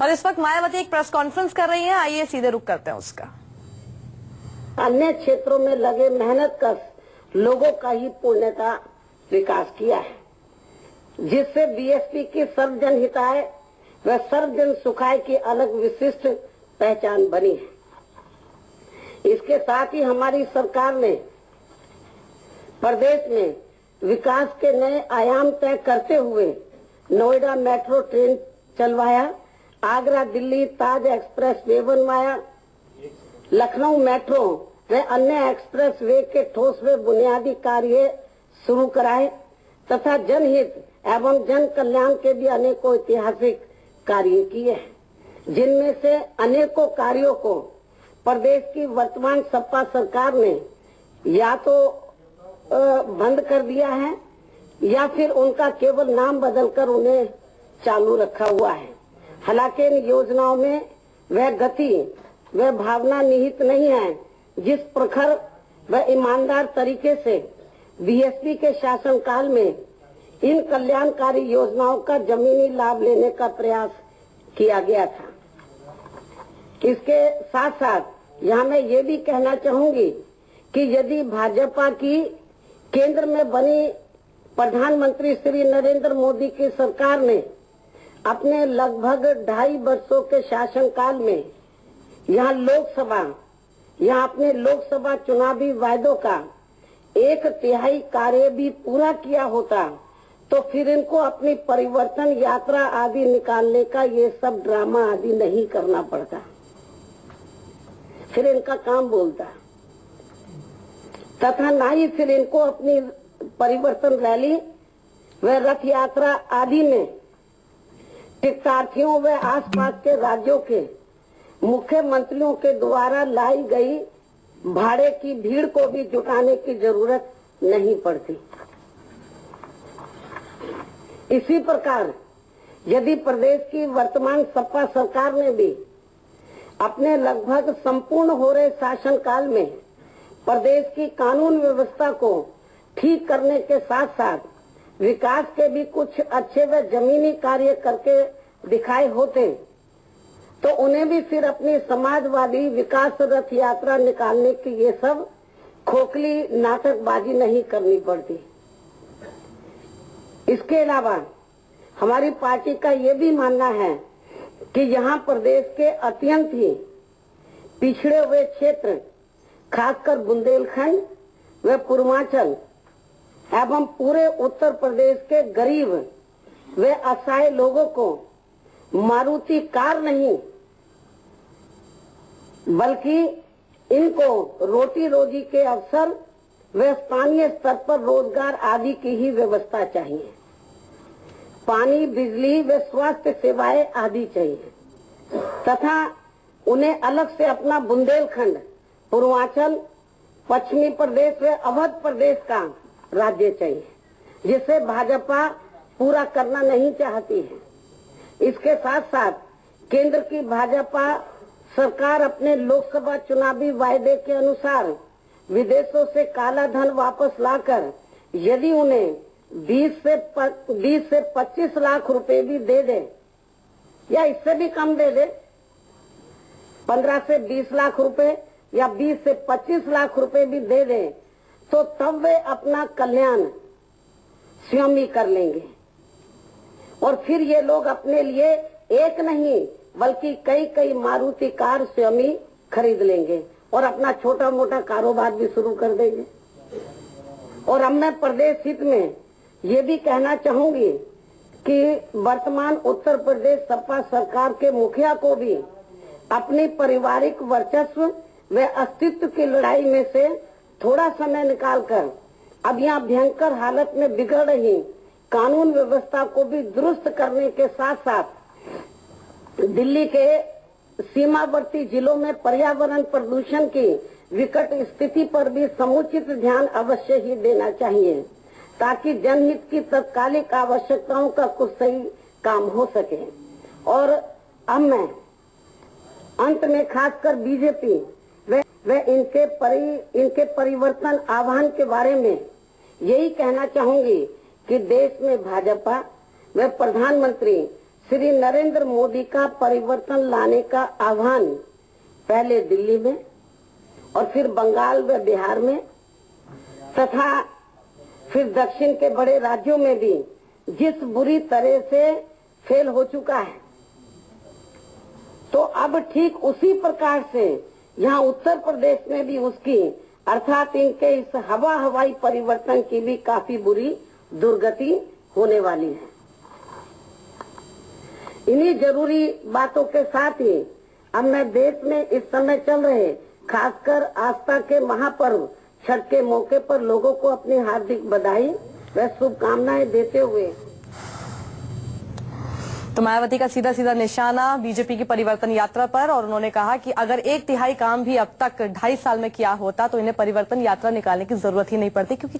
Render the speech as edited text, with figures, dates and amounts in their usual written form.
और इस वक्त मायावती एक प्रेस कॉन्फ्रेंस कर रही हैं, आइए सीधे रुक करते हैं उसका। अन्य क्षेत्रों में लगे मेहनत कर लोगों का ही पुण्य का विकास किया है, जिससे बीएसपी की सर्वजन हिताय व सर्वजन सुखाय की अलग विशिष्ट पहचान बनी है। इसके साथ ही हमारी सरकार ने प्रदेश में विकास के नए आयाम तय करते हुए नोएडा मेट्रो ट्रेन चलवाया, आगरा दिल्ली ताज एक्सप्रेस वे बनवाया, लखनऊ मेट्रो व अन्य एक्सप्रेस वे के ठोस व बुनियादी कार्य शुरू कराए तथा जनहित एवं जन कल्याण के भी अनेकों ऐतिहासिक कार्य किए हैं, जिनमें से अनेकों कार्यों को प्रदेश की वर्तमान सपा सरकार ने या तो बंद कर दिया है या फिर उनका केवल नाम बदलकर उन्हें चालू रखा हुआ है। हालांकि इन योजनाओं में वह गति व भावना निहित नहीं है जिस प्रखर व ईमानदार तरीके से बीएसपी के शासनकाल में इन कल्याणकारी योजनाओं का जमीनी लाभ लेने का प्रयास किया गया था। इसके साथ साथ यहाँ मैं ये भी कहना चाहूंगी कि यदि भाजपा की केंद्र में बनी प्रधानमंत्री श्री नरेंद्र मोदी की सरकार ने अपने लगभग 2.5 वर्षों के शासनकाल में यहाँ अपने लोकसभा चुनावी वायदों का 1/3 कार्य भी पूरा किया होता तो फिर इनको अपनी परिवर्तन यात्रा आदि निकालने का ये सब ड्रामा आदि नहीं करना पड़ता, फिर इनका काम बोलता तथा ना ही फिर इनको अपनी परिवर्तन रैली व रथ यात्रा आदि में तीर्थार्थियों व आसपास के राज्यों के मुख्यमंत्रियों के द्वारा लाई गई भाड़े की भीड़ को भी जुटाने की जरूरत नहीं पड़ती। इसी प्रकार यदि प्रदेश की वर्तमान सपा सरकार ने भी अपने लगभग संपूर्ण हो रहे शासनकाल में प्रदेश की कानून व्यवस्था को ठीक करने के साथ साथ विकास के भी कुछ अच्छे व जमीनी कार्य करके दिखाए होते तो उन्हें भी फिर अपनी समाजवादी विकास रथ यात्रा निकालने की ये सब खोखली नाटकबाजी नहीं करनी पड़ती। इसके अलावा हमारी पार्टी का ये भी मानना है कि यहाँ प्रदेश के अत्यंत ही पिछड़े हुए क्षेत्र खासकर बुंदेलखंड व पूर्वांचल एवं पूरे उत्तर प्रदेश के गरीब व असहाय लोगों को मारुति कार नहीं बल्कि इनको रोटी रोजी के अवसर व स्थानीय स्तर पर रोजगार आदि की ही व्यवस्था चाहिए। पानी बिजली व स्वास्थ्य सेवाएं आदि चाहिए तथा उन्हें अलग से अपना बुंदेलखंड पूर्वांचल पश्चिमी प्रदेश व अवध प्रदेश का राज्य चाहिए, जिसे भाजपा पूरा करना नहीं चाहती है। इसके साथ साथ केंद्र की भाजपा सरकार अपने लोकसभा चुनावी वायदे के अनुसार विदेशों से काला धन वापस लाकर यदि उन्हें 20 से 25 लाख रुपए भी दे दे या इससे भी कम दे दे, 15 से 20 लाख रुपए या 20 से 25 लाख रुपए भी दे दे तो तब वे अपना कल्याण स्वयं ही कर लेंगे और फिर ये लोग अपने लिए एक नहीं बल्कि कई मारुति कार स्वयं ही खरीद लेंगे और अपना छोटा मोटा कारोबार भी शुरू कर देंगे। और अब मैं प्रदेश हित में ये भी कहना चाहूंगी कि वर्तमान उत्तर प्रदेश सपा सरकार के मुखिया को भी अपनी पारिवारिक वर्चस्व व अस्तित्व की लड़ाई में से थोड़ा समय निकालकर अब यहाँ भयंकर हालत में बिगड़ रही कानून व्यवस्था को भी दुरुस्त करने के साथ साथ दिल्ली के सीमावर्ती जिलों में पर्यावरण प्रदूषण की विकट स्थिति पर भी समुचित ध्यान अवश्य ही देना चाहिए ताकि जनहित की तत्कालिक आवश्यकताओं का कुछ सही काम हो सके। और अब मैं अंत में खासकर बीजेपी व इनके परिवर्तन आह्वान के बारे में यही कहना चाहूंगी कि देश में भाजपा व प्रधानमंत्री श्री नरेंद्र मोदी का परिवर्तन लाने का आह्वान पहले दिल्ली में और फिर बंगाल व बिहार में तथा फिर दक्षिण के बड़े राज्यों में भी जिस बुरी तरह से फेल हो चुका है, तो अब ठीक उसी प्रकार से यहाँ उत्तर प्रदेश में भी उसकी अर्थात इनके इस हवाई परिवर्तन की भी काफी बुरी दुर्गति होने वाली है। इन्हीं जरूरी बातों के साथ ही अब मैं देश में इस समय चल रहे खासकर आस्था के महापर्व छठ के मौके पर लोगों को अपनी हार्दिक बधाई व शुभकामनाएं देते हुए तो मायावती का सीधा सीधा निशाना बीजेपी की परिवर्तन यात्रा पर, और उन्होंने कहा कि अगर 1/3 काम भी अब तक 2.5 साल में किया होता तो इन्हें परिवर्तन यात्रा निकालने की जरूरत ही नहीं पड़ती, क्योंकि